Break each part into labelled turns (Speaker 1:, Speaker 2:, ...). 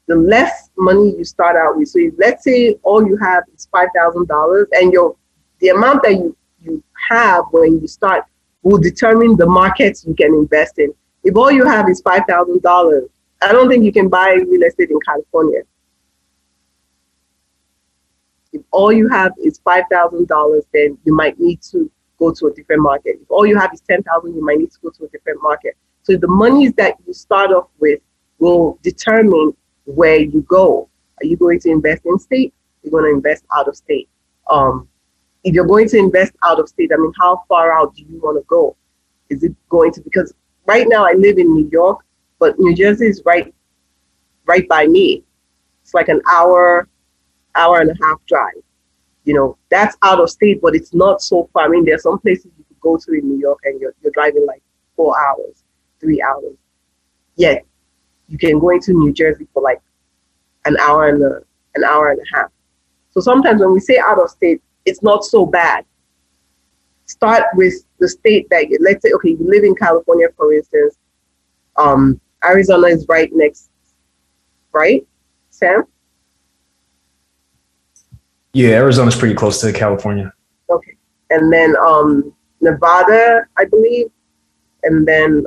Speaker 1: the less money you start out with. So if, let's say all you have is $5,000, and the amount that you have when you start will determine the markets you can invest in. If all you have is $5,000, I don't think you can buy real estate in California. If all you have is $5,000, then you might need to go to a different market. If all you have is $10,000, you might need to go to a different market. So the monies that you start off with will determine where you go. Are you going to invest in state? You're going to invest out of state. If you're going to invest out of state, I mean, how far out do you want to go? Is it going to, because right now I live in New York, but New Jersey is right by me. It's like an hour and a half drive. You know, that's out of state, but it's not so far. I mean, there's some places you could go to in New York and you're driving like 4 hours, 3 hours. Yet you can go into New Jersey for like an hour and a half. So sometimes when we say out of state, it's not so bad. Start with the state that let's say, okay, you live in California, for instance. Arizona is right next, right, Sam?
Speaker 2: Yeah, Arizona's pretty close to California.
Speaker 1: Okay. And then Nevada, I believe. And then,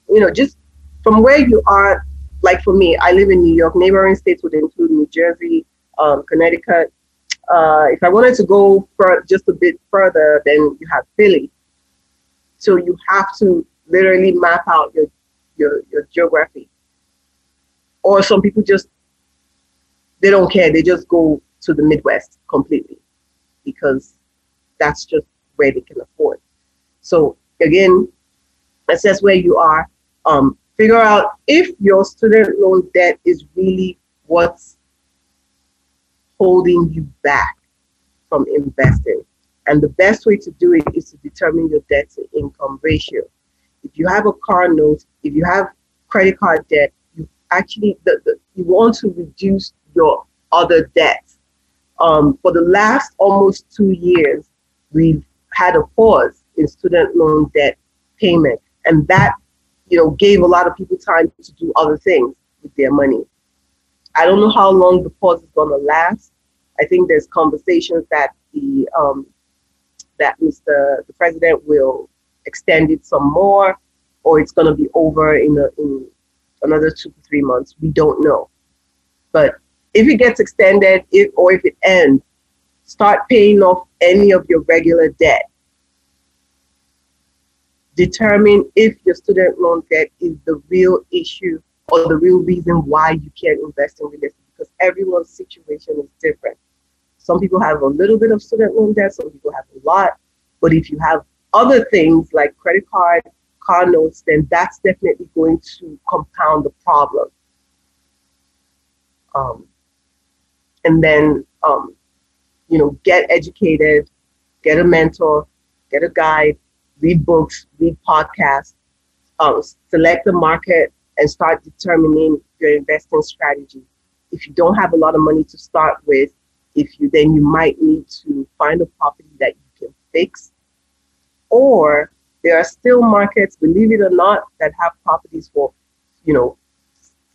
Speaker 1: you know, just from where you are, like for me, I live in New York. Neighboring states would include New Jersey, Connecticut. If I wanted to go just a bit further, then you have Philly. So you have to literally map out your geography. Or some people they don't care. They just go to the Midwest completely because that's just where they can afford. So again, assess where you are. Figure out if your student loan debt is really what's holding you back from investing. And the best way to do it is to determine your debt to income ratio. If you have a car note, if you have credit card debt, you actually, you want to reduce your other debts. For the last almost 2 years, we've had a pause in student loan debt payment. And that, you know, gave a lot of people time to do other things with their money. I don't know how long the pause is going to last. I think there's conversations that the president will extend it some more, or it's going to be over in another 2 to 3 months. We don't know. But if it gets extended, if it ends, start paying off any of your regular debt. Determine if your student loan debt is the real issue or the real reason why you can't invest in real estate, because everyone's situation is different. Some people have a little bit of student loan debt, some people have a lot. But if you have other things like credit card, car notes, then that's definitely going to compound the problem. And then, you know, get educated, get a mentor, get a guide, read books, read podcasts, select the market, and start determining your investing strategy. If you don't have a lot of money to start with, then you might need to find a property that you can fix. Or there are still markets, believe it or not, that have properties for, you know,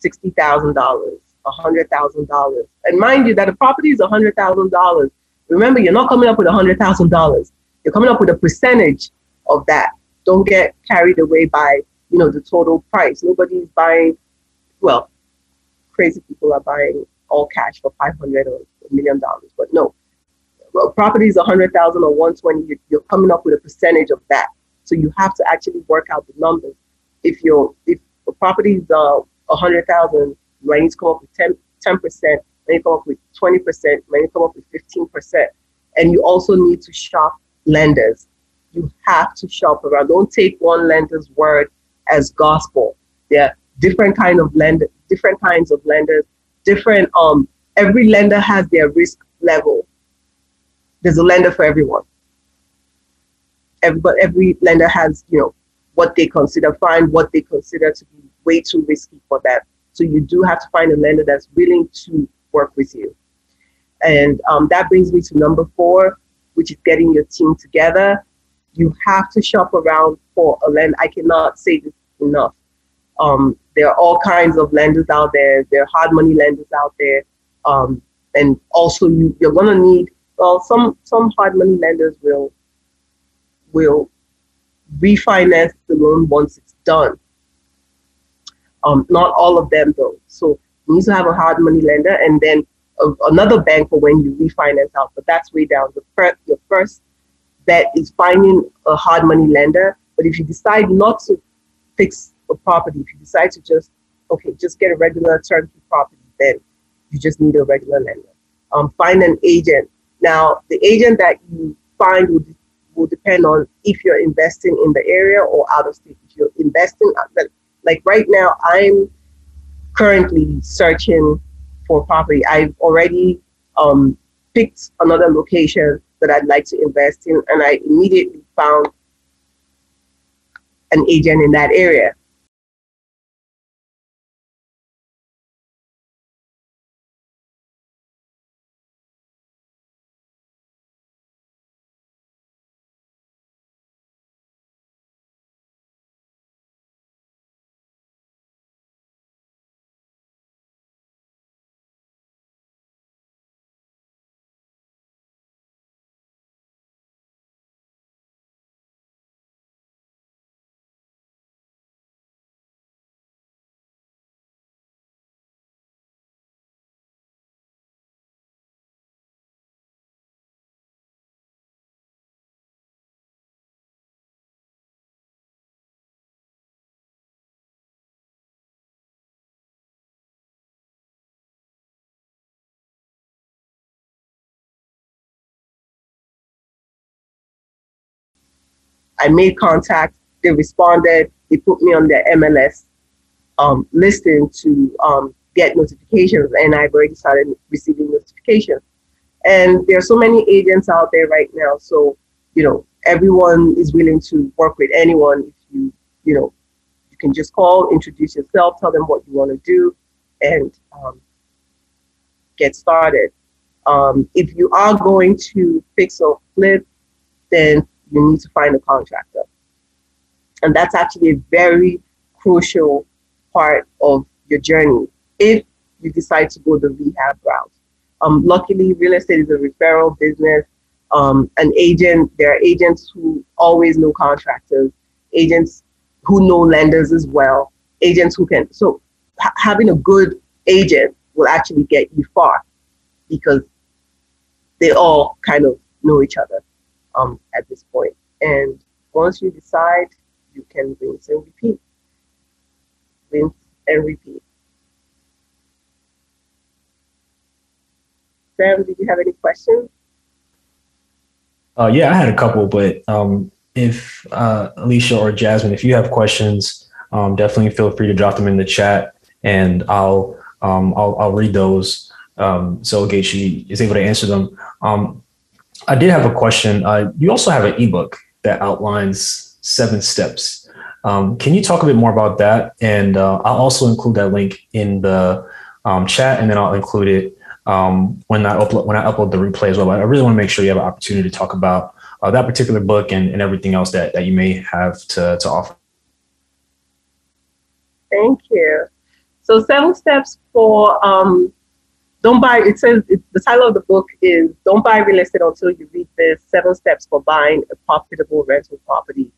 Speaker 1: $60,000, $100,000. And mind you that the property is $100,000. Remember, you're not coming up with $100,000. You're coming up with a percentage of that. Don't get carried away by, you know, the total price. Nobody's buying, well, crazy people are buying all cash for $500 or $1 million, but no. Well, property is 100,000 or 120. You're coming up with a percentage of that. So you have to actually work out the numbers. If the property is 100,000, you might need to come up with 10%. You might come up with 20%. You might come up with 15%. And you also need to shop lenders. You have to shop around. Don't take one lender's word as gospel. There are different kinds of lenders. Every lender has their risk level. There's a lender for everyone. Every lender has, you know, what they consider fine, what they consider to be way too risky for them. So you do have to find a lender that's willing to work with you. And that brings me to number 4, which is getting your team together. You have to shop around for a lender. I cannot say this enough. There are all kinds of lenders out there. There are hard money lenders out there. And also you're going to need, well, some hard money lenders will refinance the loan once it's done. Not all of them though. So you need to have a hard money lender and then another bank for when you refinance out, but that's way down. Your first bet is finding a hard money lender. But if you decide not to fix a property, if you decide to just get a regular turnkey property, then you just need a regular lender. Find an agent. Now, the agent that you find will depend on if you're investing in the area or out of state. If you're investing, like right now, I'm currently searching for property. I've already picked another location that I'd like to invest in, and I immediately found an agent in that area. I made contact, they responded, they put me on their MLS listing to get notifications, and I've already started receiving notifications. And there are so many agents out there right now, so everyone is willing to work with anyone. If you can just call, introduce yourself, tell them what you want to do, and get started. If you are going to fix or flip, then you need to find a contractor. And that's actually a very crucial part of your journey if you decide to go the rehab route. Luckily, real estate is a referral business. There are agents who always know contractors, agents who know lenders as well, agents who can. So having a good agent will actually get you far because they all kind of know each other at this point. And once you decide, you can rinse and repeat. Rinse and repeat. Sam, did you have any questions?
Speaker 2: Yeah, I had a couple, but if Alicia or Jasmine, if you have questions, definitely feel free to drop them in the chat, and I'll read those. So Ogechi is able to answer them. I did have a question. You also have an ebook that outlines 7 steps. Can you talk a bit more about that? And I'll also include that link in the chat, and then I'll include it when I upload the replay as well. But I really want to make sure you have an opportunity to talk about that particular book and everything else that you may have to offer.
Speaker 1: Thank you. So 7 steps for don't buy. It says the title of the book is "Don't Buy Real Estate Until You Read This: 7 Steps for Buying a Profitable Rental Property."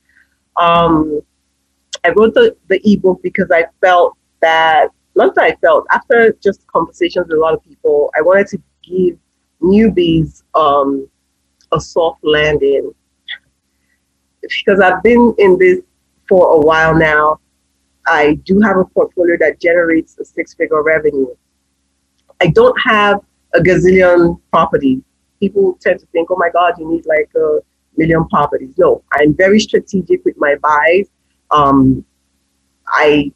Speaker 1: I wrote the ebook because I felt that, not that I felt, after just conversations with a lot of people, I wanted to give newbies a soft landing because I've been in this for a while now. I do have a portfolio that generates a 6-figure revenue. I don't have a gazillion properties. People tend to think, oh my God, you need like a million properties. No, I'm very strategic with my buys. I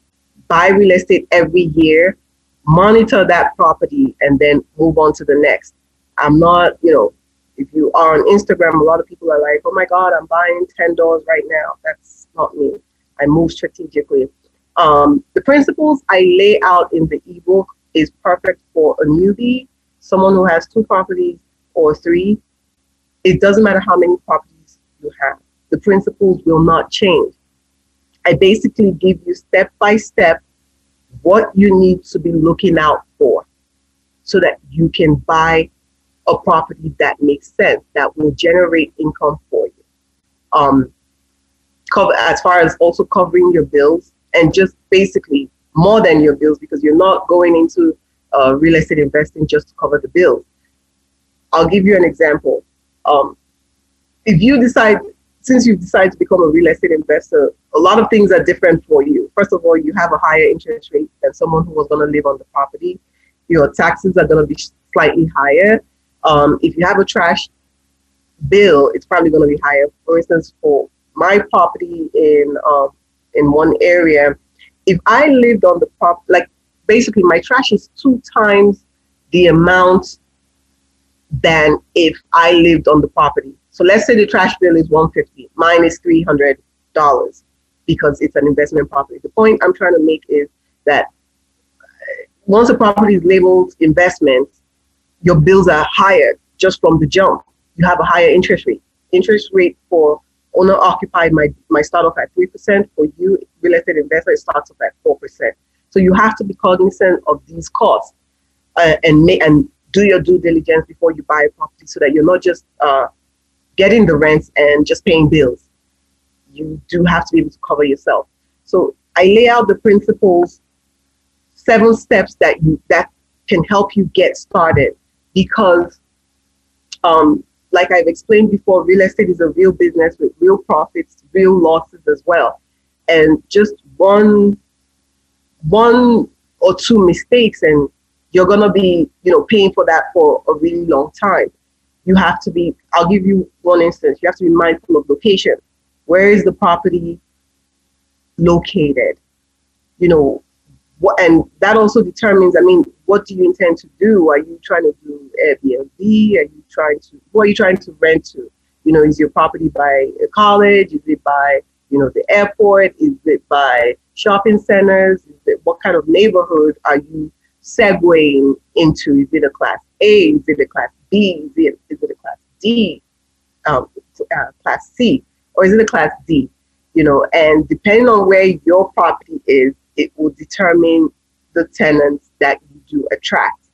Speaker 1: buy real estate every year, monitor that property, and then move on to the next. I'm not, if you are on Instagram, a lot of people are like, oh my God, I'm buying $10 right now. That's not me. I move strategically. The principles I lay out in the ebook is perfect for a newbie, someone who has 2 properties or 3. It doesn't matter how many properties you have. The principles will not change. I basically give you step by step what you need to be looking out for so that you can buy a property that makes sense, that will generate income for you. As far as also covering your bills, and just basically more than your bills, because you're not going into real estate investing just to cover the bills. I'll give you an example. If you decide, since you've decided to become a real estate investor, a lot of things are different for you. First of all, you have a higher interest rate than someone who was going to live on the property. Your taxes are going to be slightly higher. If you have a trash bill, it's probably going to be higher. For instance, for my property in one area, if I lived on the property, like basically my trash is 2 times the amount than if I lived on the property. So let's say the trash bill is $150, mine is $300 because it's an investment property. The point I'm trying to make is that once a property is labeled investment, your bills are higher just from the jump. You have a higher interest rate. Interest rate for owner occupied might start off at 3%. For you, real estate investor, it starts off at 4%. So you have to be cognizant of these costs and do your due diligence before you buy a property, so that you're not just getting the rents and just paying bills. You do have to be able to cover yourself. So I lay out the principles, 7 steps that can help you get started, because like I've explained before, real estate is a real business with real profits, real losses as well. And just one or 2 mistakes and you're going to be, paying for that for a really long time. You have to be, I'll give you one instance. You have to be mindful of location. Where is the property located? And that also determines, what do you intend to do? Are you trying to do Airbnb? Who are you trying to rent to? Is your property by a college? Is it by, the airport? Is it by shopping centers? What kind of neighborhood are you segueing into? Is it a class A? Is it a class B? Is it a class D? Class C? Or is it a class D? And depending on where your property is, it will determine the tenants that you do attract.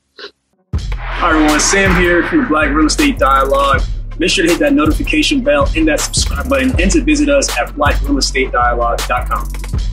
Speaker 3: Hi everyone, Sam here from Black Real Estate Dialogue. Make sure to hit that notification bell and that subscribe button, and to visit us at blackrealestatedialogue.com.